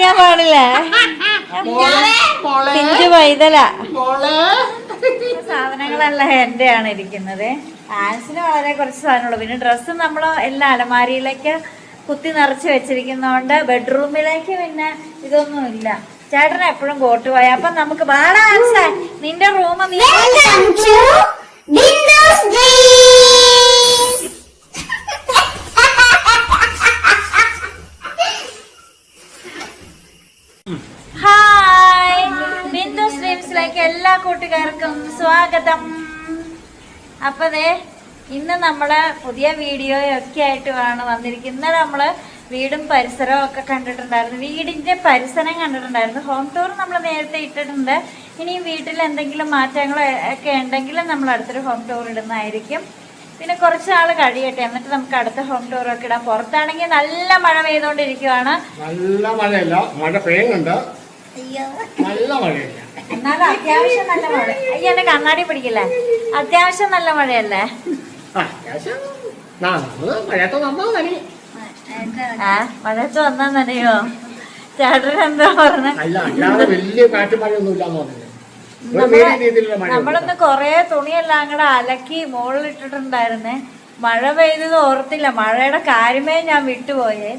ചെയ്യാൻ പാടില്ല. പിഞ്ചു പൈതല സാധനങ്ങളെല്ലാം എന്റെയാണ് ഇരിക്കുന്നത്. ആൻസിന് വളരെ കുറച്ച് സാധനമുള്ളൂ. പിന്നെ ഡ്രസ്സ് നമ്മൾ എല്ലാ അലമാരിയിലേക്ക് കുത്തി നിറച്ച് വെച്ചിരിക്കുന്നതുകൊണ്ട് ബെഡ്റൂമിലേക്ക് പിന്നെ ഇതൊന്നും ഇല്ല. ചേട്ടൻ എപ്പോഴും കോട്ട് പോയ. അപ്പൊ നമുക്ക് വേണം ആൻസേ നിന്റെ റൂം നീ ഹായ് ബിന്ദു സ്ട്രീംസിലേക്ക് എല്ലാ കൂട്ടുകാർക്കും സ്വാഗതം. അപ്പൊ ഇന്ന് നമ്മള് പുതിയ വീഡിയോ ഒക്കെ ആയിട്ടുമാണ് വന്നിരിക്കുന്നത്. നമ്മള് വീടും പരിസരവും ഒക്കെ കണ്ടിട്ടുണ്ടായിരുന്നു. വീടിന്റെ പരിസരം കണ്ടിട്ടുണ്ടായിരുന്നു. ഹോം ടൂർ നമ്മൾ നേരത്തെ ഇട്ടിട്ടുണ്ട്. ഇനി വീട്ടിൽ എന്തെങ്കിലും മാറ്റങ്ങളോ ഒക്കെ ഉണ്ടെങ്കിൽ നമ്മൾ അടുത്തൊരു ഹോം ടൂർ ഇടുന്നതായിരിക്കും. പിന്നെ കുറച്ച് നാൾ കഴിയട്ടെ, എന്നിട്ട് നമുക്ക് അടുത്ത ഹോം ടൂർ ഒക്കെ ഇടാം. പുറത്താണെങ്കിൽ നല്ല മഴ പെയ്തോണ്ടിരിക്കുവാണ്. നല്ല മഴയല്ല, മഴ പെയ്യുന്നുണ്ട്. നല്ല മഴയില്ല, എന്നാലും അത്യാവശ്യം നല്ല മഴ. അയ്യോ എന്റെ കണ്ണാടി പിടിക്കില്ലേ? അത്യാവശ്യം നല്ല മഴയല്ലേ? മഴയത്ത് വന്നാ നനയോ? ചേട്ടൻ എന്താ പറഞ്ഞ? നമ്മളൊന്ന് കൊറേ തുണിയെല്ലാം കൂടെ അലക്കി മുകളിലിട്ടിട്ടുണ്ടായിരുന്നേ. മഴ പെയ്തത് ഓർത്തില്ല. മഴയുടെ കാര്യമേ ഞാൻ വിട്ടുപോയേ.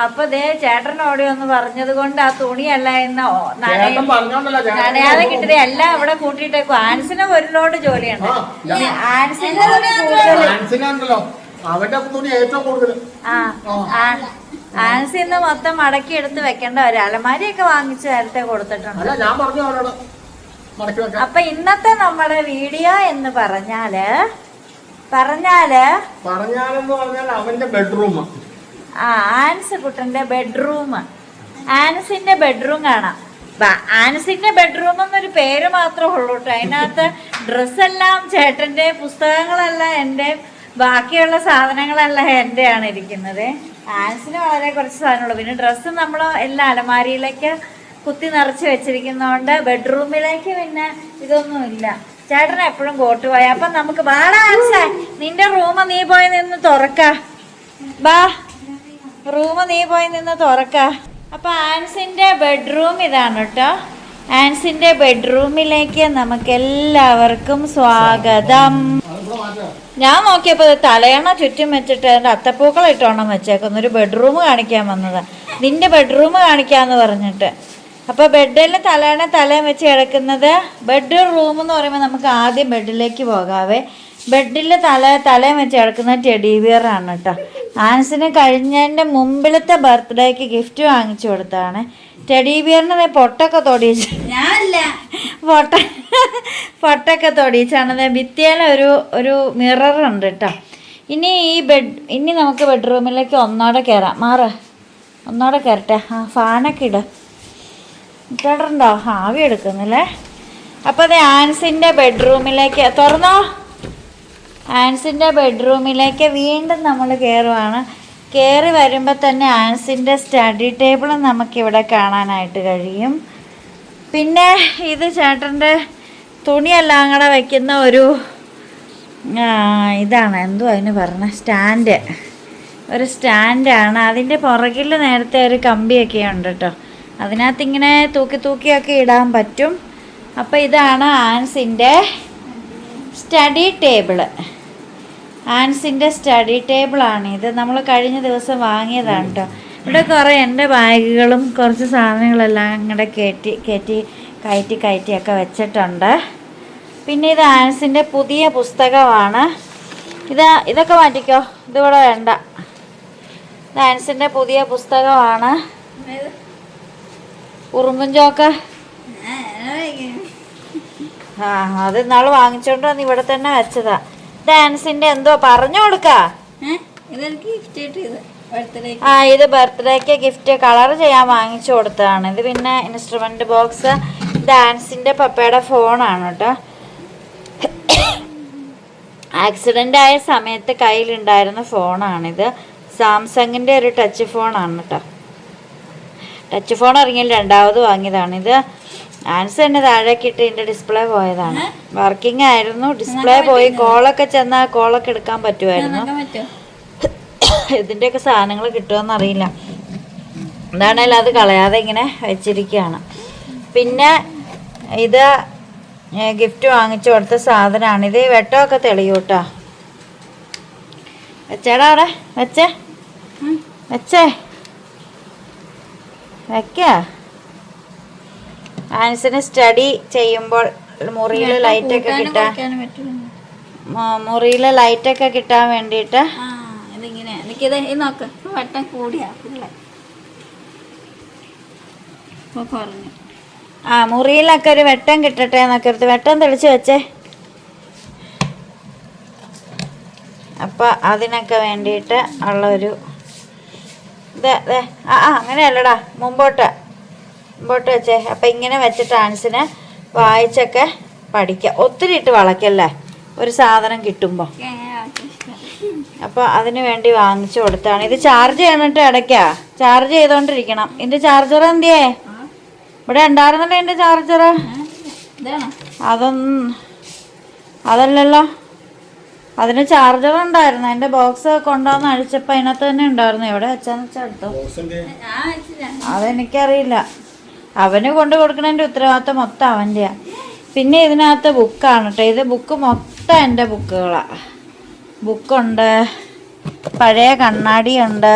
അപ്പൊ ചേട്ടനോടെ ഒന്ന് പറഞ്ഞത് കൊണ്ട് ആ തുണിയല്ല നനയാതെ കിട്ടിയത് എല്ലാം ഇവിടെ കൂട്ടിയിട്ടേക്കും. ആൻസിന് ഒരു ലോഡ് ജോലിയുണ്ട്. ആൻസിന്റെ ആൻസി ഇന്ന് മൊത്തം മടക്കി എടുത്ത് വെക്കേണ്ട ഒരു അലമാരിയൊക്കെ വാങ്ങിച്ച് നേരത്തെ കൊടുത്തിട്ടുണ്ട്. അപ്പൊ ഇന്നത്തെ നമ്മുടെ വീഡിയോ എന്ന് പറഞ്ഞാല് അവന്റെ ബെഡ്റൂം, ആൻസ് കുട്ടന്റെ ബെഡ്റൂം. ആൻസിന്റെ ബെഡ്റൂം കാണാം. ആൻസിന്റെ ബെഡ്റൂം എന്നൊരു പേര് മാത്രമേ ഉള്ളൂ കേട്ടോ. അതിനകത്ത് ഡ്രസ്സെല്ലാം ചേട്ടന്റെ, പുസ്തകങ്ങളെല്ലാം എൻ്റെ, ബാക്കിയുള്ള സാധനങ്ങളെല്ലാം എന്റെയാണ് ഇരിക്കുന്നത്. ആൻസിന് വളരെ കുറച്ച് സാധനമുള്ളൂ. പിന്നെ ഡ്രസ്സ് നമ്മൾ എല്ലാ അലമാരിയിലേക്ക് കുത്തി നിറച്ച് വെച്ചിരിക്കുന്നതുകൊണ്ട് ബെഡ്റൂമിലേക്ക് പിന്നെ ഇതൊന്നും ഇല്ല. ചേട്ടൻ എപ്പോഴും കോട്ട് പോയ. അപ്പൊ നമുക്ക് വേണം ആൻസേ നിന്റെ റൂം നീ പോയി നിന്ന് തുറക്ക. ബാ റൂം നീ പോയി നിന്ന് തുറക്ക. അപ്പൊ ആൻസിന്റെ ബെഡ്റൂം ഇതാണ് കേട്ടോ. ആൻസിന്റെ ബെഡ്റൂമിലേക്ക് നമുക്ക് എല്ലാവർക്കും സ്വാഗതം. ഞാൻ നോക്കിയപ്പോ തലയണ ചുറ്റും വെച്ചിട്ട് അതിന്റെ അത്തപ്പൂക്കൾ ഇട്ടോണം വെച്ചേക്കുന്നു. ഒരു ബെഡ്റൂം കാണിക്കാൻ വന്നതാ, നിന്റെ ബെഡ്റൂം കാണിക്കാന്ന് പറഞ്ഞിട്ട്. അപ്പൊ ബെഡിൽ തലയും വെച്ച് കിടക്കുന്നത് ബെഡ് റൂം എന്ന് പറയുമ്പോൾ നമുക്ക് ആദ്യം ബെഡിലേക്ക് പോകാവേ. ബെഡിൽ തലയും വെച്ച് കിടക്കുന്നത് ടെഡി ബിയർ ആണ് കേട്ടോ. ആൻസിന് കഴിഞ്ഞതിൻ്റെ മുമ്പിലത്തെ ബർത്ത്ഡേക്ക് ഗിഫ്റ്റ് വാങ്ങിച്ചു കൊടുത്താണ്. ടെഡി ബിയറിന് പൊട്ടൊക്കെ തൊടിയിച്ച് പൊട്ടൊക്കെ തൊടിയിച്ചാണ്. ഭിത്തിയിൽ ഒരു മിറർ ഉണ്ട് കേട്ടോ. ഇനി നമുക്ക് ബെഡ്റൂമിലേക്ക് ഒന്നോടെ കയറാം. ഒന്നോടെ കയറട്ടെ. ഫാനൊക്കെ ഇട്ടിട്ടുണ്ടോ? ആവി എടുക്കുന്നില്ലേ? അപ്പോൾ അത് ആൻസിൻ്റെ ബെഡ്റൂമിലേക്ക് തുറന്നോ. ആൻസിൻ്റെ ബെഡ്റൂമിലേക്ക് വീണ്ടും നമ്മൾ കയറുവാണ്. കയറി വരുമ്പോൾ തന്നെ ആൻസിൻ്റെ സ്റ്റഡി ടേബിൾ നമുക്കിവിടെ കാണാനായിട്ട് കഴിയും. പിന്നെ ഇത് ചേട്ടൻ്റെ തുണിയെല്ലാം കൂടെ വയ്ക്കുന്ന ഒരു ഇതാണ്, എന്തോ അതിന് പറഞ്ഞ ഒരു സ്റ്റാൻഡാണ്. അതിൻ്റെ പുറകിൽ നേരത്തെ ഒരു കമ്പിയൊക്കെ ഉണ്ട് കേട്ടോ. അതിനകത്ത് ഇങ്ങനെ തൂക്കിയൊക്കെ ഇടാൻ പറ്റും. അപ്പോൾ ഇതാണ് ആൻസിൻ്റെ സ്റ്റഡി ടേബിള്. ആൻസിൻ്റെ സ്റ്റഡി ടേബിളാണ് ഇത്. നമ്മൾ കഴിഞ്ഞ ദിവസം വാങ്ങിയതാണ് കേട്ടോ. ഇവിടെ കുറേ എൻ്റെ ബാഗുകളും കുറച്ച് സാധനങ്ങളെല്ലാം ഇങ്ങനെ കയറ്റിയൊക്കെ വെച്ചിട്ടുണ്ട്. പിന്നെ ഇത് ആൻസിൻ്റെ പുതിയ പുസ്തകമാണ്. ഇതൊക്കെ മാറ്റിക്കോ, ഇതിവിടെ വേണ്ട. ഇത് ആൻസിൻ്റെ പുതിയ പുസ്തകമാണ്. ഉറുമ്പും ചോക്ക അത് നാളെ വാങ്ങിച്ചോണ്ട് വന്ന് ഇവിടെ തന്നെ വെച്ചതാ. ഡാൻസിന്റെ എന്തോ പറഞ്ഞു കൊടുക്ക. ഇത് ബർത്ത്ഡേക്ക് ഗിഫ്റ്റ് കളർ ചെയ്യാൻ വാങ്ങിച്ചു കൊടുത്തതാണ്. ഇത് പിന്നെ ഇൻസ്ട്രുമെന്റ് ബോക്സ്. ഡാൻസിന്റെ പപ്പയുടെ ഫോണാണ് കേട്ടോ. ആക്സിഡന്റ് ആയ സമയത്ത് കയ്യിലുണ്ടായിരുന്ന ഫോണാണിത്. സാംസങ്ങിന്റെ ഒരു ടച്ച് ഫോണാണ് കേട്ടോ. ടച്ച് ഫോൺ ഇറങ്ങിയാൽ രണ്ടാമത് വാങ്ങിയതാണിത്. ആൻസ് തന്നെ താഴേക്കിട്ട് ഇതിൻ്റെ ഡിസ്പ്ലേ പോയതാണ്. വർക്കിംഗ് ആയിരുന്നു, ഡിസ്പ്ലേ പോയി. കോളൊക്കെ ചെന്നാൽ കോളൊക്കെ എടുക്കാൻ പറ്റുമായിരുന്നു. ഇതിൻ്റെയൊക്കെ സാധനങ്ങൾ കിട്ടുമെന്ന് അറിയില്ല. എന്താണേലും അത് കളയാതെ ഇങ്ങനെ വെച്ചിരിക്കുകയാണ്. പിന്നെ ഇത് ഗിഫ്റ്റ് വാങ്ങിച്ചു കൊടുത്ത സാധനമാണ്. ഇത് വെട്ടമൊക്കെ തെളിയൂട്ടോ. വെച്ചേടാ അവിടെ വെച്ചേ വെക്ക. ആൻസിന് സ്റ്റഡി ചെയ്യുമ്പോൾ മുറിയിൽ ലൈറ്റൊക്കെ കിട്ടാൻ വേണ്ടിയിട്ട് ഇതിങ്ങനെ എനിക്കിത് നോക്ക് വട്ടം കൂടിയാ കുറഞ്ഞു. മുറിയിലൊക്കെ ഒരു വെട്ടം കിട്ടട്ടെ എന്നൊക്കെ എടുത്ത് വെട്ടം തെളിച്ച് വെച്ചേ. അപ്പം അതിനൊക്കെ വേണ്ടിയിട്ട് ഉള്ളൊരു അങ്ങനെയല്ലടാ, മുമ്പോട്ട് വെച്ചേ. അപ്പം ഇങ്ങനെ വെച്ചിട്ട് ആൻസിന് വായിച്ചൊക്കെ പഠിക്കാം. ഒത്തിരി ഇട്ട് വളയ്ക്കല്ലേ ഒരു സാധനം കിട്ടുമ്പോൾ. അപ്പോൾ അതിന് വേണ്ടി വാങ്ങിച്ചു കൊടുത്താണ്. ഇത് ചാർജ് ചെയ്യണിട്ട് ഇടയ്ക്കാ ചാർജ് ചെയ്തോണ്ടിരിക്കണം. ഇതിൻ്റെ ചാർജർ എന്തിയേ? ഇവിടെ ഉണ്ടായിരുന്നല്ലോ എൻ്റെ ചാർജർ. അതല്ലല്ലോ, അതിന് ചാർജർ ഉണ്ടായിരുന്നു. എൻ്റെ ബോക്സ് കൊണ്ടുവന്ന് അഴിച്ചപ്പോൾ അതിനകത്ത് തന്നെ ഉണ്ടായിരുന്നു. എവിടെ വെച്ചാന്ന് വെച്ചാൽ എടുത്തോ. അതെനിക്കറിയില്ല. അവന് കൊണ്ട് കൊടുക്കണതിൻ്റെ ഉത്തരവാദിത്തം മൊത്തം അവൻ്റെയാണ്. പിന്നെ ഇതിനകത്ത് ബുക്കാണ് കേട്ടോ. ഇത് ബുക്ക് മൊത്തം എൻ്റെ ബുക്കുകളാണ്. ബുക്കുണ്ട്, പഴയ കണ്ണാടിയുണ്ട്.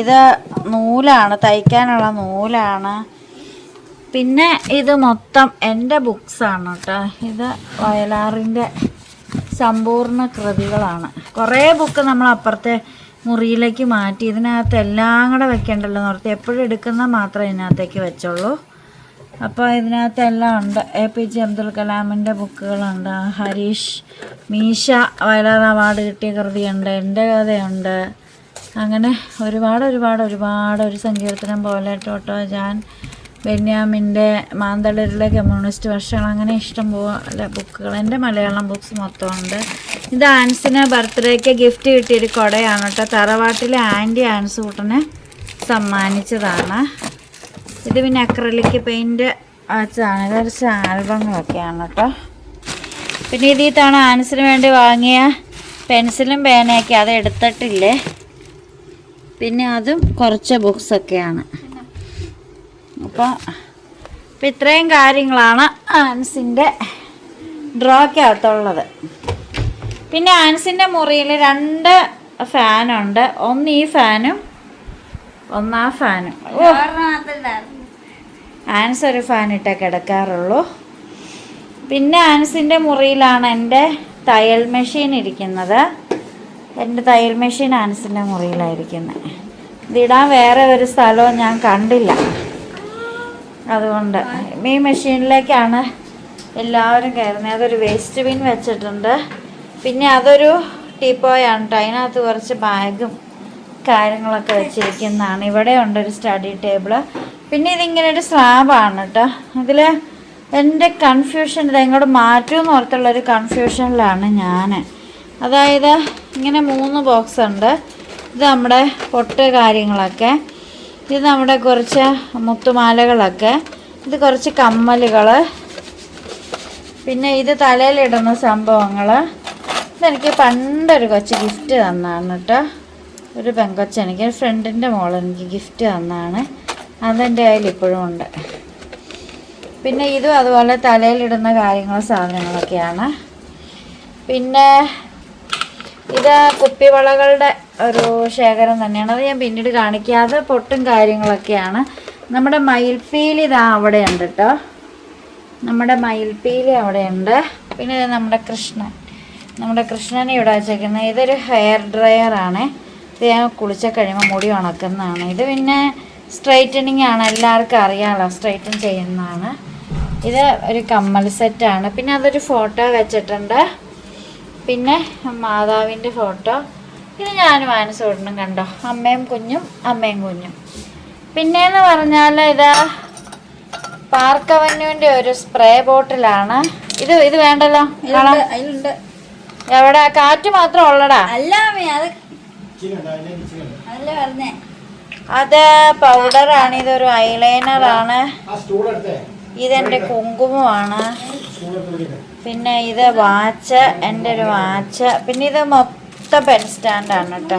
ഇത് നൂലാണ്, തയ്ക്കാനുള്ള നൂലാണ്. പിന്നെ ഇത് മൊത്തം എൻ്റെ ബുക്സാണ് കേട്ടോ. ഇത് വയലാറിൻ്റെ സമ്പൂർണ്ണ കൃതികളാണ്. കുറേ ബുക്ക് നമ്മൾ അപ്പുറത്തെ മുറിയിലേക്ക് മാറ്റി. ഇതിനകത്ത് എല്ലാം കൂടെ വെക്കണ്ടല്ലോ നിർത്തി, എപ്പോഴും എടുക്കുന്ന മാത്രമേ ഇതിനകത്തേക്ക് വെച്ചുള്ളൂ. അപ്പോൾ ഇതിനകത്ത് എല്ലാം ഉണ്ട്. APJ അബ്ദുൽ കലാമിൻ്റെ ബുക്കുകളുണ്ട്. ഹരീഷ് മീശ വയലാർ അവാർഡ് കിട്ടിയ കൃതിയുണ്ട്. എൻ്റെ കഥയുണ്ട്. അങ്ങനെ ഒരുപാട് ഒരു സങ്കീർത്തനം പോലെ, ടോട്ടോ ജാൻ, ബെന്യാമിൻ്റെ മാന്തളരിലെ കമ്മ്യൂണിസ്റ്റ് വർഷങ്ങൾ, അങ്ങനെ ഇഷ്ടം പോലെ ബുക്കുകൾ. എൻ്റെ മലയാളം ബുക്സ് മൊത്തമുണ്ട്. ഇത് ആൻസിന് ബർത്ത്ഡേക്ക് ഗിഫ്റ്റ് കിട്ടിയൊരു കുടയാണ് കേട്ടോ. തറവാട്ടിലെ ആൻറ്റി ആൻസ് കൂട്ടനെ സമ്മാനിച്ചതാണ്. ഇത് പിന്നെ അക്രലിക് പെയിൻറ്റ് വെച്ചതാണ്. ഇത് കുറച്ച് ആൽബങ്ങളൊക്കെയാണ് കേട്ടോ. പിന്നെ ഇത് ഈ തവണ ആൻസിന് വേണ്ടി വാങ്ങിയ പെൻസിലും പേനയൊക്കെ അത് എടുത്തിട്ടില്ലേ. പിന്നെ അതും കുറച്ച് ബുക്സൊക്കെയാണ്. അപ്പോൾ ഇത്രയും കാര്യങ്ങളാണ് ആൻസിൻ്റെ ഡ്രോയ്ക്കകത്തുള്ളത്. പിന്നെ ആൻസിൻ്റെ മുറിയിൽ 2 ഫാനുണ്ട്. ഒന്ന് ഈ ഫാനും ഒന്ന് ആ ഫാനും. ആൻസ് ഒരു ഫാൻ ഇട്ടേ കിടക്കാറുള്ളൂ. പിന്നെ ആൻസിൻ്റെ മുറിയിലാണ് എൻ്റെ തയ്യൽ മെഷീൻ ഇരിക്കുന്നത്. എൻ്റെ തയ്യൽ മെഷീൻ ആൻസിൻ്റെ മുറിയിലായിരിക്കുന്നത്. ഇതിടാൻ വേറെ ഒരു സ്ഥലവും ഞാൻ കണ്ടില്ല. അതുകൊണ്ട് ഈ മെഷീനിലേക്കാണ് എല്ലാവരും കയറുന്നത്. അതൊരു വേസ്റ്റ് ബിൻ വെച്ചിട്ടുണ്ട്. പിന്നെ അതൊരു ടീപ്പോയാണ് കേട്ടോ. അതിനകത്ത് കുറച്ച് ബാഗും കാര്യങ്ങളൊക്കെ വെച്ചിരിക്കുന്നതാണ്. ഇവിടെ ഉണ്ടൊരു സ്റ്റഡി ടേബിള്. പിന്നെ ഇതിങ്ങനെ ഒരു സ്ലാബാണ് കേട്ടോ. ഇതിൽ എൻ്റെ കൺഫ്യൂഷൻ ഇത് എങ്ങോട്ട് മാറ്റുമെന്ന് ഓർത്തുള്ളൊരു കൺഫ്യൂഷനിലാണ് ഞാൻ. അതായത് ഇങ്ങനെ 3 ബോക്സ് ഉണ്ട്. ഇത് നമ്മുടെ പൊട്ട് കാര്യങ്ങളൊക്കെ, ഇത് നമ്മുടെ കുറച്ച് മുത്തുമാലകളൊക്കെ, ഇത് കുറച്ച് കമ്മലുകൾ, പിന്നെ ഇത് തലയിലിടുന്ന സംഭവങ്ങൾ. ഇതെനിക്ക് പണ്ടൊരു കൊച്ച് ഗിഫ്റ്റ് തന്നതാണ് കേട്ടോ. ഒരു പെങ്കൊച്ച് എനിക്ക് ഫ്രണ്ടിൻ്റെ മോൾ എനിക്ക് ഗിഫ്റ്റ് തന്നതാണ്. അതെൻ്റെ കയ്യിൽ ഇപ്പോഴും ഉണ്ട്. പിന്നെ ഇതും അതുപോലെ തലയിലിടുന്ന കാര്യങ്ങളും സാധനങ്ങളൊക്കെയാണ്. പിന്നെ ഇത് കുപ്പിവളകളുടെ ഒരു ശേഖരം തന്നെയാണ്. അത് ഞാൻ പിന്നീട് കാണിക്കാതെ പൊട്ടും കാര്യങ്ങളൊക്കെയാണ്. നമ്മുടെ മയിൽപ്പീലി ഇതാ അവിടെ ഉണ്ട് കേട്ടോ. നമ്മുടെ മയിൽപ്പീലി അവിടെയുണ്ട്. പിന്നെ നമ്മുടെ കൃഷ്ണനെ ഇവിടെ വെച്ചേക്കുന്നത്. ഇതൊരു ഹെയർ ഡ്രയറാണ്. ഇത് ഞാൻ കുളിച്ച കഴിയുമ്പോൾ മുടി ഉണക്കുന്നതാണ്. ഇത് പിന്നെ സ്ട്രൈറ്റനിങ് ആണ്, എല്ലാവർക്കും അറിയാമല്ലോ, സ്ട്രൈറ്റൻ ചെയ്യുന്നതാണ്. ഇത് ഒരു കമ്മൽ സെറ്റാണ്. പിന്നെ അതൊരു ഫോട്ടോ വെച്ചിട്ടുണ്ട്. പിന്നെ മാതാവിൻ്റെ ഫോട്ടോ. ഇത് ഞാനും ആനസോടനും കണ്ടോ, അമ്മയും കുഞ്ഞും. പിന്നെയെന്ന് പറഞ്ഞാൽ ഇത് പാർക്ക് അവന്യൂവിൻ്റെ ഒരു സ്പ്രേ ബോട്ടിലാണ്. ഇത് വേണ്ടല്ലോ, അതിലുണ്ട്. എവിടെ കാറ്റ് മാത്രം ഉള്ളടാ? അത് പൗഡറാണ്. ഇതൊരു ഐലൈനറാണ്. ഇതെൻ്റെ കുങ്കുമമാണ്. പിന്നെ ഇത് വാച്ച്, എൻ്റെ ഒരു വാച്ച്. പിന്നെ ഇത് മൊത്തം പെൻ സ്റ്റാൻഡാണ് കേട്ടോ.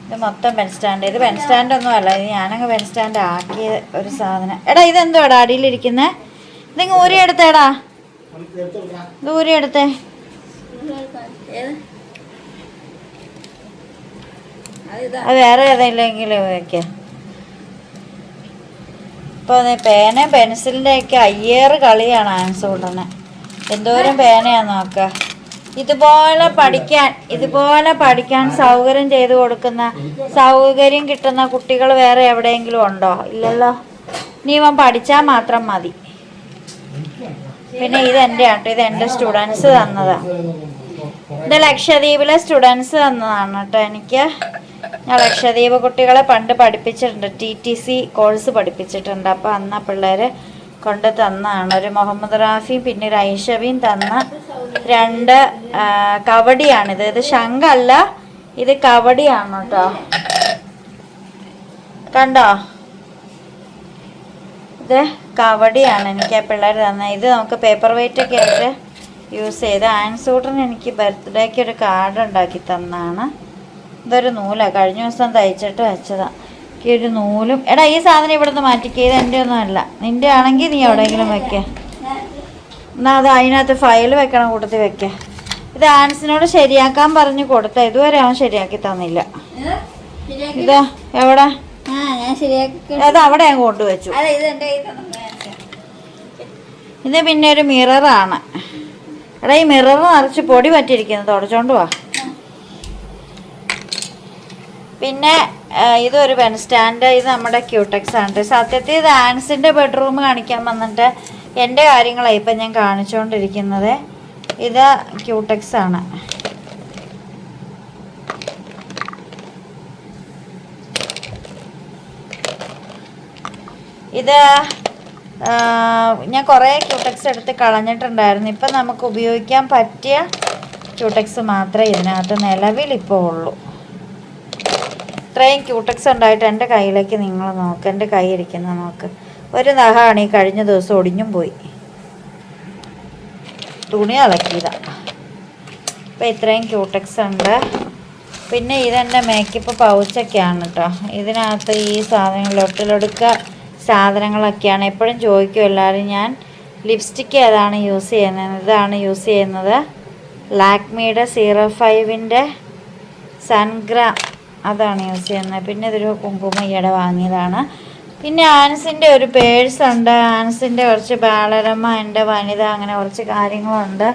ഇത് മൊത്തം പെൻ സ്റ്റാൻഡ്. ഇത് പെൻ സ്റ്റാൻഡ് ഒന്നും അല്ല, ഇത് ഞാനങ്ങ് പെൻ സ്റ്റാൻഡ് ആക്കിയ ഒരു സാധനം. എടാ ഇതെന്തോടാ അടിയിലിരിക്കുന്നത്? ഇതിങ്ങ് ഊരി എടുത്തേടാ, ഇത് ഊരി എടുത്തേ. അത് വേറെ ഏതെങ്കിലും വയ്ക്കാം. ഇപ്പോൾ പേന പെൻസിലിൻ്റെ ഒക്കെ അയ്യേറ് കളിയാണ് ആൻസൂട്ടന്. എന്തോരം പേനയാന്ന് നോക്കുക. ഇതുപോലെ പഠിക്കാൻ സൗകര്യം ചെയ്തു കൊടുക്കുന്ന, സൗകര്യം കിട്ടുന്ന കുട്ടികൾ വേറെ എവിടെയെങ്കിലും ഉണ്ടോ? ഇല്ലല്ലോ. നീ ഇവൻ പഠിച്ചാൽ മാത്രം മതി. പിന്നെ ഇതെൻ്റെ ആട്ടോ, ഇതെൻ്റെ സ്റ്റുഡൻസ് തന്നതാണ്. ഇത് ലക്ഷദ്വീപിലെ സ്റ്റുഡൻസ് തന്നതാണ് കേട്ടോ എനിക്ക്. ഞാൻ ലക്ഷദ്വീപ് കുട്ടികളെ പണ്ട് പഠിപ്പിച്ചിട്ടുണ്ട്, TTC കോഴ്സ് പഠിപ്പിച്ചിട്ടുണ്ട്. അപ്പോൾ അന്ന് പിള്ളേർ കൊണ്ട് തന്നാണ്. ഒരു മുഹമ്മദ് റാഫിയും പിന്നെ ഒരു ഐഷബിയും തന്ന 2 കവടിയാണിത്. ഇത് ശംഖല്ല, ഇത് കവടിയാണ് കേട്ടോ. കണ്ടോ, ഇത് കവടിയാണ് എനിക്ക് ആ പിള്ളേർ തന്നെ. ഇത് നമുക്ക് പേപ്പർ വെയിറ്റ് ഒക്കെ ആയിട്ട് യൂസ് ചെയ്ത്. ആൻസൂട്ടന് എനിക്ക് ബർത്ത്ഡേക്ക് ഒരു കാർഡ് ഉണ്ടാക്കി തന്നാണ്. ഇതൊരു നൂലാണ്, കഴിഞ്ഞ ദിവസം തയ്ച്ചിട്ട് വെച്ചതാണ്. ഒരു നൂലും. എടാ ഈ സാധനം ഇവിടുന്ന് മാറ്റിക്കുക, ഇത് എൻ്റെ ഒന്നും അല്ല, നിൻ്റെ ആണെങ്കിൽ നീ എവിടെയെങ്കിലും വെക്കുക. എന്നാൽ അത് അതിനകത്ത് ഫയൽ വെക്കണം, കൂട്ടത്തിൽ വെക്കുക. ഇത് ആൻസിനോട് ശരിയാക്കാൻ പറഞ്ഞ് കൊടുത്ത, ഇതുവരെ അവൻ ശരിയാക്കി തന്നില്ല. ഇതാ എവിടെ? അത് അവിടെ ഞാൻ കൊണ്ടുവച്ചു. ഇത് പിന്നെ ഒരു മിററാണ്. എടാ ഈ മിറർ നിറച്ച് പൊടി പറ്റിയിരിക്കുന്നത്, തുടച്ചോണ്ട് വാ. പിന്നെ ഇതൊരു പെൻ സ്റ്റാൻഡ്. ഇത് നമ്മുടെ ക്യൂടെക്സ് ആണ്. സത്യത്തിൽ ഇത് ആൻസിൻ്റെ ബെഡ്റൂം കാണിക്കാൻ വന്നിട്ട് എൻ്റെ കാര്യങ്ങളാണ് ഇപ്പം ഞാൻ കാണിച്ചുകൊണ്ടിരിക്കുന്നത്. ഇത് ക്യൂടെക്സ് ആണ്. ഇത് ഞാൻ കുറേ ക്യൂടെക്സ് എടുത്ത് കളഞ്ഞിട്ടുണ്ടായിരുന്നു. ഇപ്പം നമുക്ക് ഉപയോഗിക്കാൻ പറ്റിയ ക്യൂടെക്സ് മാത്രമേ ഇതിനകത്ത് നിലവിലിപ്പോൾ ഉള്ളൂ. ഇത്രയും ക്യൂടെക്സ് ഉണ്ടായിട്ട് എൻ്റെ കയ്യിലേക്ക് നിങ്ങൾ നോക്ക്, എൻ്റെ കൈ ഇരിക്കുന്ന നോക്ക്. ഒരു നഖമാണ് ഈ കഴിഞ്ഞ ദിവസം ഒടിഞ്ഞും പോയി, തുണി അലക്കിയതാണ്. ഇപ്പം ഇത്രയും ക്യൂടെക്സ് ഉണ്ട്. പിന്നെ ഇതെൻ്റെ മേക്കപ്പ് പൗച്ചൊക്കെയാണ് കേട്ടോ. ഇതിനകത്ത് ഈ സാധനങ്ങൾ ഒട്ടിലൊടുക്ക സാധനങ്ങളൊക്കെയാണ്. എപ്പോഴും ചോദിക്കും എല്ലാവരും ഞാൻ ലിപ്സ്റ്റിക്ക് ഏതാണ് യൂസ് ചെയ്യുന്നത്. ഇതാണ് യൂസ് ചെയ്യുന്നത്, ലാക്മിയുടെ 05-ൻ്റെ സൺഗ്രാം, അതാണ് യൂസ് ചെയ്യുന്നത്. പിന്നെ ഇതൊരു കുങ്കുമ ഈയിടെ വാങ്ങിയതാണ്. പിന്നെ ആൻസിൻ്റെ ഒരു പേഴ്സുണ്ട്, ആൻസിൻ്റെ കുറച്ച് ബാലരമ, എൻ്റെ വനിത, അങ്ങനെ കുറച്ച് കാര്യങ്ങളുണ്ട്.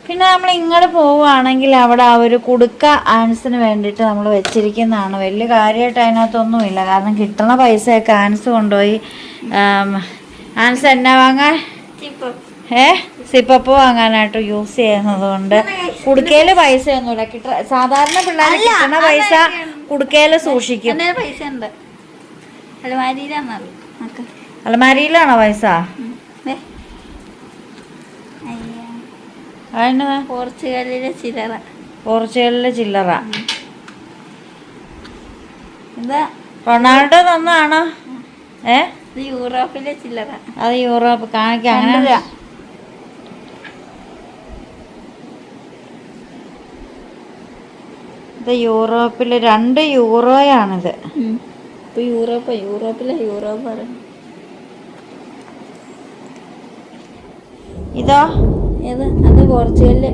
പിന്നെ നമ്മൾ ഇങ്ങോട്ട് പോവുകയാണെങ്കിൽ അവിടെ ആ ഒരു കുടുക്ക ആൻസിന് വേണ്ടിയിട്ട് നമ്മൾ വെച്ചിരിക്കുന്നതാണ്. വലിയ കാര്യമായിട്ട് അതിനകത്തൊന്നുമില്ല, കാരണം കിട്ടുന്ന പൈസയൊക്കെ ആൻസ് കൊണ്ടുപോയി. ആൻസ് എന്നാ വാങ്ങാൻ? സിപ്പപ്പ് വാങ്ങാനായിട്ട് യൂസ് ചെയ്യുന്നത് കൊണ്ട് കുടുക്കയില് പൈസയൊന്നുമില്ല. സാധാരണ പിള്ളേർ കിട്ടുന്ന പൈസ കുടുക്കയില് സൂക്ഷിക്കും. പൈസ ഉണ്ട്, അലമാരിയിലാണോ പൈസ? പോർച്ചുഗലിലെ ചില്ലറ. എന്താ റൊണാൾഡോ തന്നാണോ? യൂറോപ്പിലെ ചില്ലറ. അത് യൂറോപ്പ് കാണിക്കാം. അങ്ങനെ ഇത് യൂറോപ്പില് 2 യൂറോയാണിത്. ഇപ്പൊ യൂറോപ്പിലെ ഇതോ? ഏത്? അത് പോർച്ചുഗലിലെ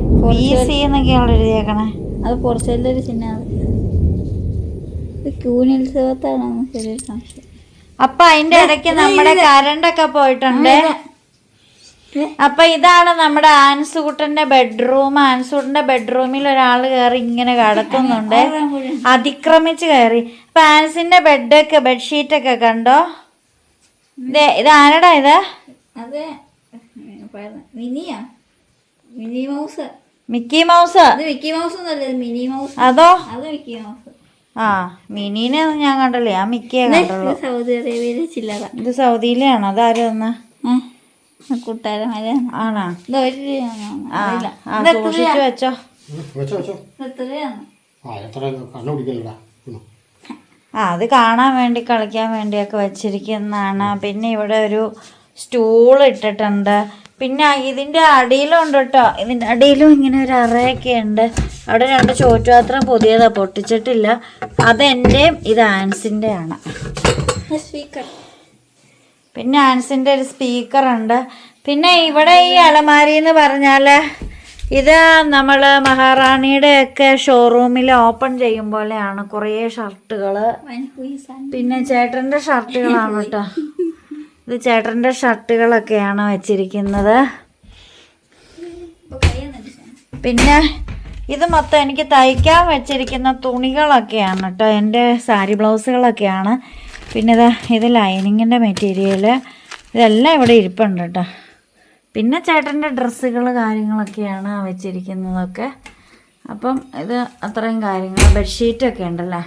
എന്നൊക്കെയാണ് എഴുതിയേക്കണേ. അത് പോർച്ചുഗലിലെ ഒരു ചിഹ്നമാണ്. ഇത് ക്യൂനിത്സവത്താണോ ചെറിയൊരു സംശയം. അപ്പൊ അതിന്റെ ഇടയ്ക്ക് നമ്മുടെ കറണ്ടൊക്കെ പോയിട്ടുണ്ട്. അപ്പൊ ഇതാണ് നമ്മുടെ ആൻസൂട്ടന്റെ ബെഡ്റൂം. ആൻസൂട്ടന്റെ ബെഡ്റൂമിൽ ഒരാൾ കയറി ഇങ്ങനെ കിടക്കുന്നുണ്ട്, അതിക്രമിച്ച് കയറി. അപ്പൊ ആൻസിന്റെ ബെഡ്ഷീറ്റൊക്കെ കണ്ടോ? ഇത് ആരടാ ഇത്? അത് Mickey mouse. Mickey mouse mini mouse. അതോ? അത് മിക്കി മൗസ്. ആ, മിനീനെ ഞാൻ കണ്ടല്ലേ, ആ മിക്കിയെ കണ്ടുള്ളൂ. സൗദി അറേബ്യയിലെ ചില്ലറ. ഇത് സൗദിയിലാണോ? അതാര് തന്ന? കൂട്ടുകാരന്മാരാണ്. ആണോ? സൂക്ഷിച്ചു വെച്ചോ. അത് കാണാൻ വേണ്ടി കളിക്കാൻ വേണ്ടിയൊക്കെ വെച്ചിരിക്കുന്നതാണ്. പിന്നെ ഇവിടെ ഒരു സ്റ്റൂൾ ഇട്ടിട്ടുണ്ട്. പിന്നെ ഇതിൻ്റെ അടിയിലുണ്ട് കേട്ടോ, ഇതിൻ്റെ അടിയിലും ഇങ്ങനെ ഒരു അറയൊക്കെ ഉണ്ട്. അവിടെ 2 ചോറ്റുപാത്രം പുതിയതാണ്, പൊട്ടിച്ചിട്ടില്ല. അതെൻ്റെയും ഇത് ആൻസിൻ്റെ ആണ്. സ്പീക്കർ. പിന്നെ ആൻസിൻ്റെ ഒരു സ്പീക്കറുണ്ട്. പിന്നെ ഇവിടെ ഈ അലമാരി എന്ന് പറഞ്ഞാൽ ഇത് നമ്മൾ മഹാറാണിയുടെ ഒക്കെ ഷോറൂമിൽ ഓപ്പൺ ചെയ്യും പോലെയാണ്. കുറേ ഷർട്ടുകൾ, പിന്നെ ചേട്ടൻ്റെ ഷർട്ടുകളാണ് കേട്ടോ. ഇത് ചേട്ടൻ്റെ ഷർട്ടുകളൊക്കെയാണ് വെച്ചിരിക്കുന്നത്. പിന്നെ ഇത് മൊത്തം എനിക്ക് തയ്ക്കാൻ വെച്ചിരിക്കുന്ന തുണികളൊക്കെയാണ് കേട്ടോ, എൻ്റെ സാരി ബ്ലൗസുകളൊക്കെയാണ്. പിന്നെ ഇത് ലൈനിങ്ങിൻ്റെ മെറ്റീരിയൽ, ഇതെല്ലാം ഇവിടെ ഇരിപ്പുണ്ട് കേട്ടോ. പിന്നെ ചേട്ടൻ്റെ ഡ്രസ്സുകൾ കാര്യങ്ങളൊക്കെയാണ് വെച്ചിരിക്കുന്നതൊക്കെ. അപ്പം ഇത് അത്രയും കാര്യങ്ങൾ. ബെഡ്ഷീറ്റൊക്കെ ഉണ്ടല്ലേ,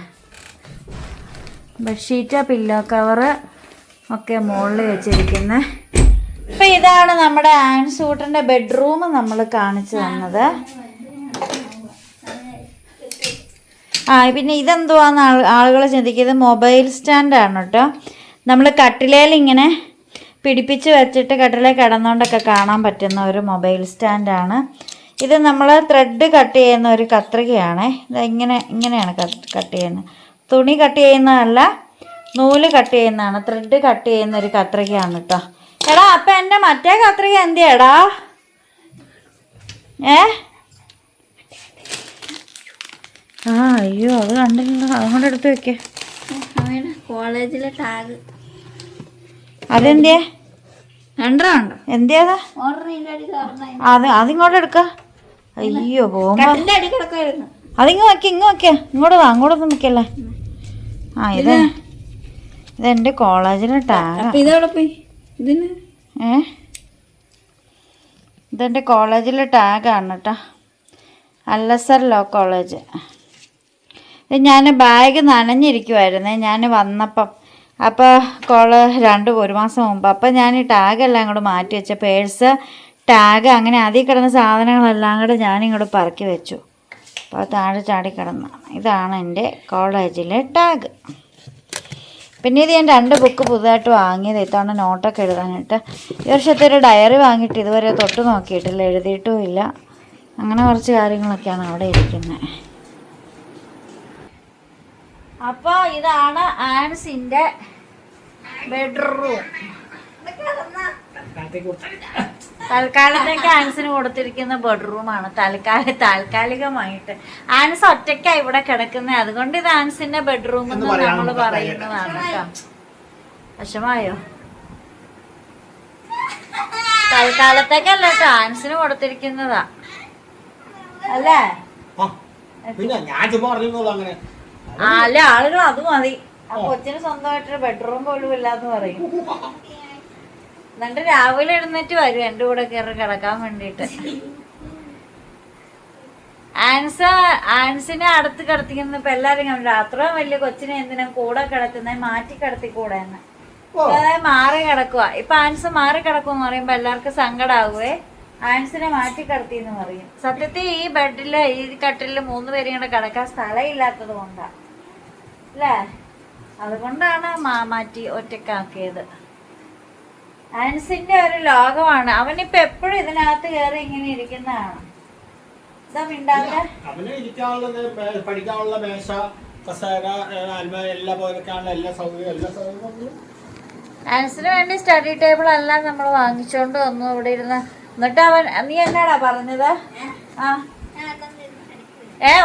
ബെഡ്ഷീറ്റ്, പില്ലോ കവറ് ഒക്കെ മുകളിൽ വെച്ചിരിക്കുന്നത്. ഇപ്പം ഇതാണ് നമ്മുടെ ആൻസൂട്ടൻ്റെ ബെഡ്റൂം നമ്മൾ കാണിച്ചു തന്നത്. പിന്നെ ഇതെന്തുവാന്ന് ആളുകൾ ചിന്തിക്കുന്നത് മൊബൈൽ സ്റ്റാൻഡാണ് കേട്ടോ. നമ്മൾ കട്ടിലേൽ ഇങ്ങനെ പിടിപ്പിച്ച് വെച്ചിട്ട് കട്ടിലേക്ക് കിടന്നുകൊണ്ടൊക്കെ കാണാൻ പറ്റുന്ന ഒരു മൊബൈൽ സ്റ്റാൻഡാണ് ഇത്. നമ്മൾ ത്രെഡ് കട്ട് ചെയ്യുന്ന ഒരു കത്രികയാണ്. ഇത് ഇങ്ങനെയാണ് കട്ട് ചെയ്യുന്നത്. തുണി കട്ട് ചെയ്യുന്നതല്ല, നൂല് കട്ട് ചെയ്യുന്നതാണ്. ത്രെഡ് കട്ട് ചെയ്യുന്ന ഒരു കത്രികയാണ് കേട്ടോ. എടാ അപ്പം എൻ്റെ മറ്റേ കത്രിക എന്തിയാടാ? അയ്യോ അത് കണ്ടില്ല, അതുകൊണ്ട് എടുത്ത് വെക്കേ. കോളേജിലെ ടാഗ് അതെന്തിയാ? 2 ഉണ്ട്. എന്തിയാ? അതിങ്ങോട്ട് എടുക്ക. അയ്യോ പോകുമ്പോ അതിങ്ങ് വെക്ക, ഇങ്ങ് വെക്ക, ഇങ്ങോട്ട് വാ, അങ്ങോട്ടൊന്നും നിൽക്കല്ലേ. ഇതെന്റെ കോളേജിലെ ടാഗ്. ഇതെന്റെ കോളേജിലെ ടാഗാണ് കേട്ടോ, അല്ലസർ ലോ കോളേജ്. ഇത് ഞാൻ ബാഗ് നനഞ്ഞിരിക്കുമായിരുന്നേ ഞാൻ വന്നപ്പം. അപ്പോൾ ഒരു മാസം മുമ്പ്. അപ്പോൾ ഞാൻ ഈ ടാഗെല്ലാം ഇങ്ങോട്ട് മാറ്റി വെച്ച, പേഴ്സ്, ടാഗ്, അങ്ങനെ അതിൽ കിടന്ന സാധനങ്ങളെല്ലാം കൂടെ ഞാനിങ്ങോട്ട് പറക്കി വെച്ചു. അപ്പോൾ താഴെ ചാടി കിടന്നാണ്. ഇതാണ് എൻ്റെ കോളേജിലെ ടാഗ്. പിന്നെ ഇത് ഞാൻ 2 ബുക്ക് പുതുതായിട്ട് വാങ്ങിയത്, ഇത്തവണ നോട്ടൊക്കെ എഴുതാനായിട്ട്. ഈ വർഷത്തെ ഒരു ഡയറി വാങ്ങിയിട്ട് ഇതുവരെ തൊട്ട് നോക്കിയിട്ടില്ല, എഴുതിയിട്ടും ഇല്ല. അങ്ങനെ കുറച്ച് കാര്യങ്ങളൊക്കെയാണ് അവിടെ ഇരിക്കുന്നത്. അപ്പോൾ ഇതാണ് ആൻസിൻ്റെ ബെഡ്റൂം. തൽക്കാലത്തേക്ക് ആൻസിന് കൊടുത്തിരിക്കുന്ന ബെഡ്റൂമാണ്. താൽക്കാലികമായിട്ട് ആൻസ് ഒറ്റയ്ക്കാണ് ഇവിടെ കിടക്കുന്നത്. അതുകൊണ്ട് ഇത് ആൻസിന്റെ ബെഡ്റൂം എന്ന് നമ്മൾ പറയുന്നതാണ് കേട്ടോ. വിഷമായോ? തൽക്കാലത്തേക്കല്ല കേട്ടോ, ആൻസിന് കൊടുത്തിരിക്കുന്നതാ അല്ലേ? അല്ല, ആളുകൾ അത് മതി. ആ കൊച്ചിന് സ്വന്തമായിട്ടൊരു ബെഡ്റൂം പോലും ഇല്ലാന്ന് പറയും. എന്നിട്ട് രാവിലെ എഴുന്നേറ്റ് വരും എൻ്റെ കൂടെ കയറി കിടക്കാൻ വേണ്ടിയിട്ട്. ആൻസിനെ അടുത്ത് കിടത്തിക്കുന്ന ഇപ്പൊ എല്ലാരും കണ്ടു. അത്രയും വലിയ കൊച്ചിനെ എന്തിനാ കൂടെ കിടത്തുന്നത്, മാറ്റി കിടത്തിക്കൂടെ എന്ന്. അതായത് മാറി കിടക്കുക. ഇപ്പൊ ആൻസ് മാറി കിടക്കുമെന്ന് പറയുമ്പോ എല്ലാവർക്കും സങ്കടാവുവേ. ആൻസിനെ മാറ്റി കിടത്തി എന്ന് പറയും. സത്യത്തിൽ ഈ ബെഡില്, ഈ കട്ടിലില് 3 പേരും കൂടെ കിടക്കാൻ സ്ഥലം ഇല്ലാത്തത് കൊണ്ടാണ് അല്ലേ? അതുകൊണ്ടാണ് മാറ്റി ഒറ്റക്കാക്കിയത്. ആൻസിന്റെ ഒരു ലോകമാണ്. അവനിപ്പോ എപ്പോഴും ഇതിനകത്ത് കയറി ഇങ്ങനെ ഇരിക്കുന്നതാണ്. ഇതാ മിണ്ടാതെ. പഠിക്കാനുള്ള മേശ, കസേര, എല്ലാ പോലെയൊക്കെയാണ് എല്ലാ സൗകര്യം. ആൻസിന് വേണ്ടി സ്റ്റഡി ടേബിൾ എല്ലാം നമ്മൾ വാങ്ങിച്ചോണ്ട് വന്നു ഇവിടെ ഇരുന്ന്. എന്നിട്ട് അവൻ, നീ എന്നാടാ പറഞ്ഞത്?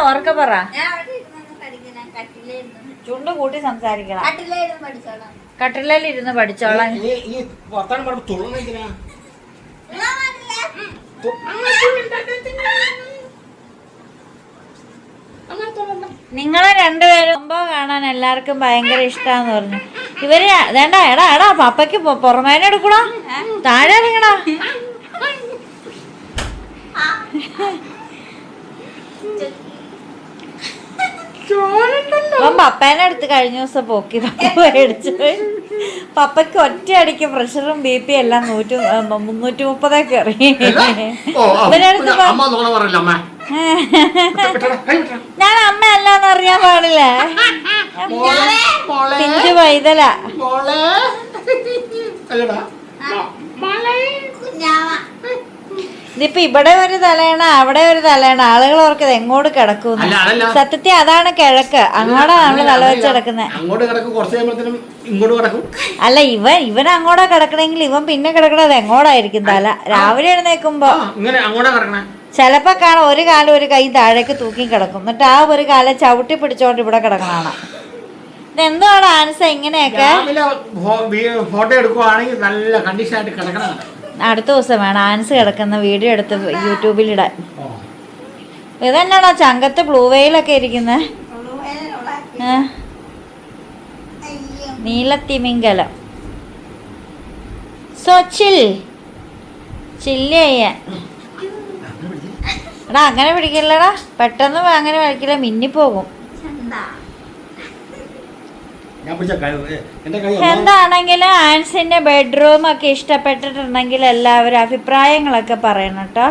ഉറക്കെ പറ. ചുണ്ട് കൂട്ടി സംസാരിക്കണം. കട്ടിലിരുന്ന് പഠിച്ചോളാം. നിങ്ങളെ 2 പേരും സംഭവം കാണാൻ എല്ലാവർക്കും ഭയങ്കര ഇഷ്ടാന്ന് പറഞ്ഞു. ഇവര് വേണ്ട, എടാ പപ്പയ്ക്ക് പുറമേനെ എടുക്കണോ, താഴെ ഇറങ്ങണോ? അപ്പം പപ്പേനെ അടുത്ത് കഴിഞ്ഞ ദിവസം പോക്കി മേടിച്ചു. പപ്പയ്ക്ക് ഒറ്റയടിക്ക് പ്രഷറും BP എല്ലാം 330 കയറി. ഞാൻ അമ്മ അല്ലാന്ന് അറിയാൻ പാടില്ലേ? പിഞ്ചു പൈതല. ഇതിപ്പോ ഇവിടെ ഒരു തലയണ അവിടെ ഒരു തലയണ, ആളുകൾ ഓർക്കത് എങ്ങോട്ട് കിടക്കും. അല്ല അതല്ല, സത്യത്തിൽ അതാണ് കിഴക്ക്, അങ്ങോട്ടാ നമ്മള് തല വെച്ച് കിടക്കുന്നത്. അങ്ങോട്ട് കിടക്കും, കുറച്ച് കഴിയുമ്പോഴത്തേനും ഇങ്ങോട്ട് കിടക്കും. അല്ല ഇവൻ അങ്ങോട്ടാ കിടക്കണമെങ്കിൽ ഇവൻ പിന്നെ കിടക്കണത് എങ്ങോട്ടായിരിക്കും തല. രാവിലെ എഴുന്നേക്കുമ്പോ ഇങ്ങനെ അങ്ങോട്ടാ കിടക്കണേ. ചിലപ്പോ കാണാം ഒരു കാലം ഒരു കൈ താഴേക്ക് തൂക്കി കിടക്കും, എന്നിട്ട് ആ ഒരു കാലം ചവിട്ടി പിടിച്ചോണ്ട് ഇവിടെ കിടക്കണതാണ്. ഇതെന്താണ് ആൻസ ഇങ്ങനെയൊക്കെ? ഫോട്ടോ എടുക്കുവാണെങ്കിൽ നല്ല കണ്ടീഷൻ ആയിട്ട് കിടക്കണം. അടുത്ത ദിവസം വേണം ആൻസ് കിടക്കുന്ന വീഡിയോ എടുത്ത് യൂട്യൂബിലിടാൻ. ഇതെന്നാണോ ചങ്കത്ത് ബ്ലൂ വെയിലൊക്കെ ഇരിക്കുന്നത്? നീലത്തിമിംഗലം. സോ ചില്ല് ചെയ്യാൻ. എടാ അങ്ങനെ പിടിക്കില്ലടാ, പെട്ടെന്ന് അങ്ങനെ വലിക്കില്ല, മിന്നിപ്പോകും. എന്താണെങ്കിലും ആൻസിന്റെ ബെഡ്റൂം ഒക്കെ ഇഷ്ടപ്പെട്ടിട്ടുണ്ടെങ്കിൽ എല്ലാവരും അഭിപ്രായങ്ങളൊക്കെ പറയണം കേട്ടോ.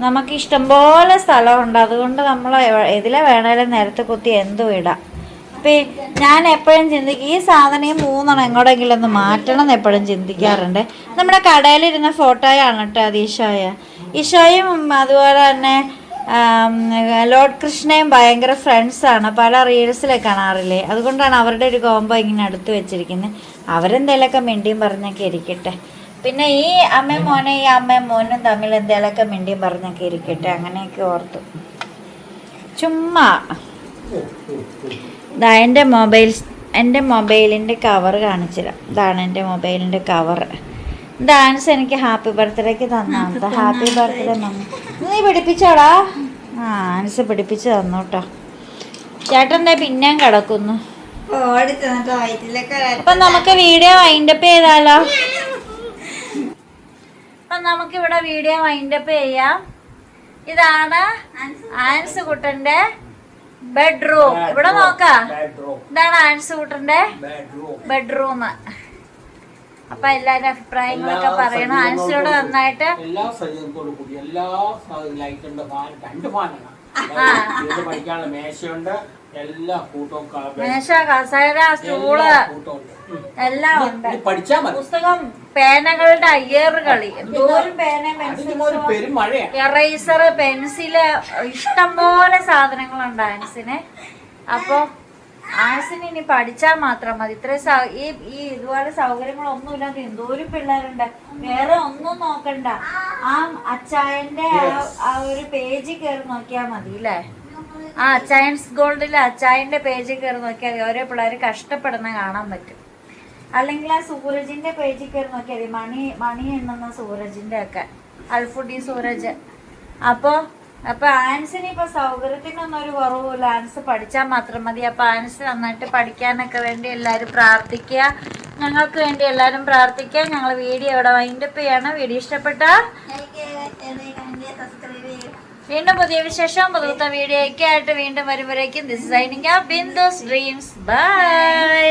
നമുക്ക് ഇഷ്ടംപോലെ സ്ഥലമുണ്ട്, അതുകൊണ്ട് നമ്മൾ ഇതിലെ വേണേലും നേരത്തെ കുത്തി എന്തും ഇടാം. ഞാൻ എപ്പോഴും ചിന്തിക്കും ഈ സാധനം 3 എങ്ങോട്ടെങ്കിലും ഒന്ന് മാറ്റണം എന്ന് എപ്പോഴും ചിന്തിക്കാറുണ്ട്. നമ്മുടെ കടയിലിരുന്ന ഫോട്ടോയാണ് കേട്ടോ അത്. ഈശോയും അതുപോലെ തന്നെ ലോർഡ് കൃഷ്ണയും ഭയങ്കര ഫ്രണ്ട്സാണ്, പല റീൽസിലൊക്കെ കാണാറില്ലേ. അതുകൊണ്ടാണ് അവരുടെ ഒരു കോംബോ ഇങ്ങനെ അടുത്ത് വെച്ചിരിക്കുന്നത്. അവരെന്തേലൊക്കെ മിണ്ടിയും പറഞ്ഞൊക്കെ ഇരിക്കട്ടെ. പിന്നെ ഈ അമ്മയും മോനും ഈ അമ്മയും മോനും തമ്മിൽ എന്തേലൊക്കെ മിണ്ടിയും പറഞ്ഞൊക്കെ ഇരിക്കട്ടെ, അങ്ങനെയൊക്കെ ഓർത്തു. ചുമ്മാ ഇതാ എൻ്റെ മൊബൈലിൻ്റെ കവർ കാണിച്ചുതരാം. ഇതാണ് എൻ്റെ മൊബൈലിൻ്റെ കവർ. ഡാൻസ് എനിക്ക് ഹാപ്പി ബർത്ത്ഡേക്ക് തന്നാണ്. Happy birthday mummy. നീ പിടിപ്പിച്ചോടാ? ആൻസ് പിടിപ്പിച്ച് തന്നു കേട്ടോ. ചേട്ടൻ്റെ പിന്നെയും കിടക്കുന്നു. അപ്പൊ നമുക്ക് വീഡിയോ വൈൻഡപ്പ് ചെയ്താലോ? അപ്പൊ നമുക്കിവിടെ വീഡിയോ വൈൻഡപ്പ് ചെയ്യാം. ഇതാണ് ആൻസ് കുട്ടന്റെ ബെഡ്റൂം. ഇവിടെ നോക്കാം, ഇതാണ് ആൻസ് കുട്ടന്റെ ബെഡ്റൂം. അപ്പൊ എല്ലാരും അഭിപ്രായങ്ങളൊക്കെ പറയണം. ആൻസിയോട് നന്നായിട്ട് എല്ലാ സജ്ജീകരണത്തോടും കൂടി എല്ലാ ലൈറ്റുണ്ട്, 2 ഫാനാണ്. പഠിക്കാനുള്ള മേശയുണ്ട്, എല്ലാ കൂട്ടവും, മേശ, കസേര, സ്റ്റൂള് എല്ലാം ഉണ്ട്. പഠിച്ചാൽ മതി. പുസ്തകം, പേനകളുടെ അയ്യേറുകളി, എന്തോരം പേന, എറൈസർ, പെൻസില്, ഇഷ്ടംപോലെ സാധനങ്ങളുണ്ട് ആൻസിന്. അപ്പൊ ആൻസിന് ഇനി പഠിച്ചാൽ മാത്രം മതി. ഈ ഇതുപോലെ സൗകര്യങ്ങളൊന്നുമില്ലാതെ എന്തോരം പിള്ളേരുണ്ട്. വേറെ ഒന്നും നോക്കണ്ട, ആ അച്ചായന്റെ ആ ഒരു പേജിൽ കയറി നോക്കിയാൽ മതി അല്ലേ. ആ അച്ചായൻസ് ഗോൾഡിലെ അച്ചായന്റെ പേജിൽ കയറി നോക്കിയാൽ മതി. ഓരോ പിള്ളേർ കഷ്ടപ്പെടുന്ന കാണാൻ പറ്റും. അല്ലെങ്കിൽ ആ സൂരജിന്റെ പേജിൽ കയറി നോക്കിയാൽ മതി. മണി എണ്ണുന്ന സൂരജിന്റെ ഒക്കെ, അൽഫുഡി സൂരജ്. അപ്പൊ ആൻസിന് ഇപ്പൊ സൗകര്യത്തിനൊന്നും ഒരു കുറവുമില്ല. ആൻസ് പഠിച്ചാൽ മാത്രം മതി. അപ്പൊ ആൻസ് നന്നായിട്ട് പഠിക്കാനൊക്കെ വേണ്ടി എല്ലാവരും പ്രാർത്ഥിക്കുക. ഞങ്ങൾക്ക് വേണ്ടി എല്ലാവരും പ്രാർത്ഥിക്കുക. ഞങ്ങൾ വീഡിയോ ഇവിടെ വൈൻഡപ്പ് ചെയ്യാണ്. വീഡിയോ ഇഷ്ടപ്പെട്ട വീണ്ടും പുതിയ വിശേഷം പുതുത്ത വീഡിയോ ഒക്കെ ആയിട്ട് വീണ്ടും വരുമ്പോഴേക്കും this signing off Bindu's dreams. By.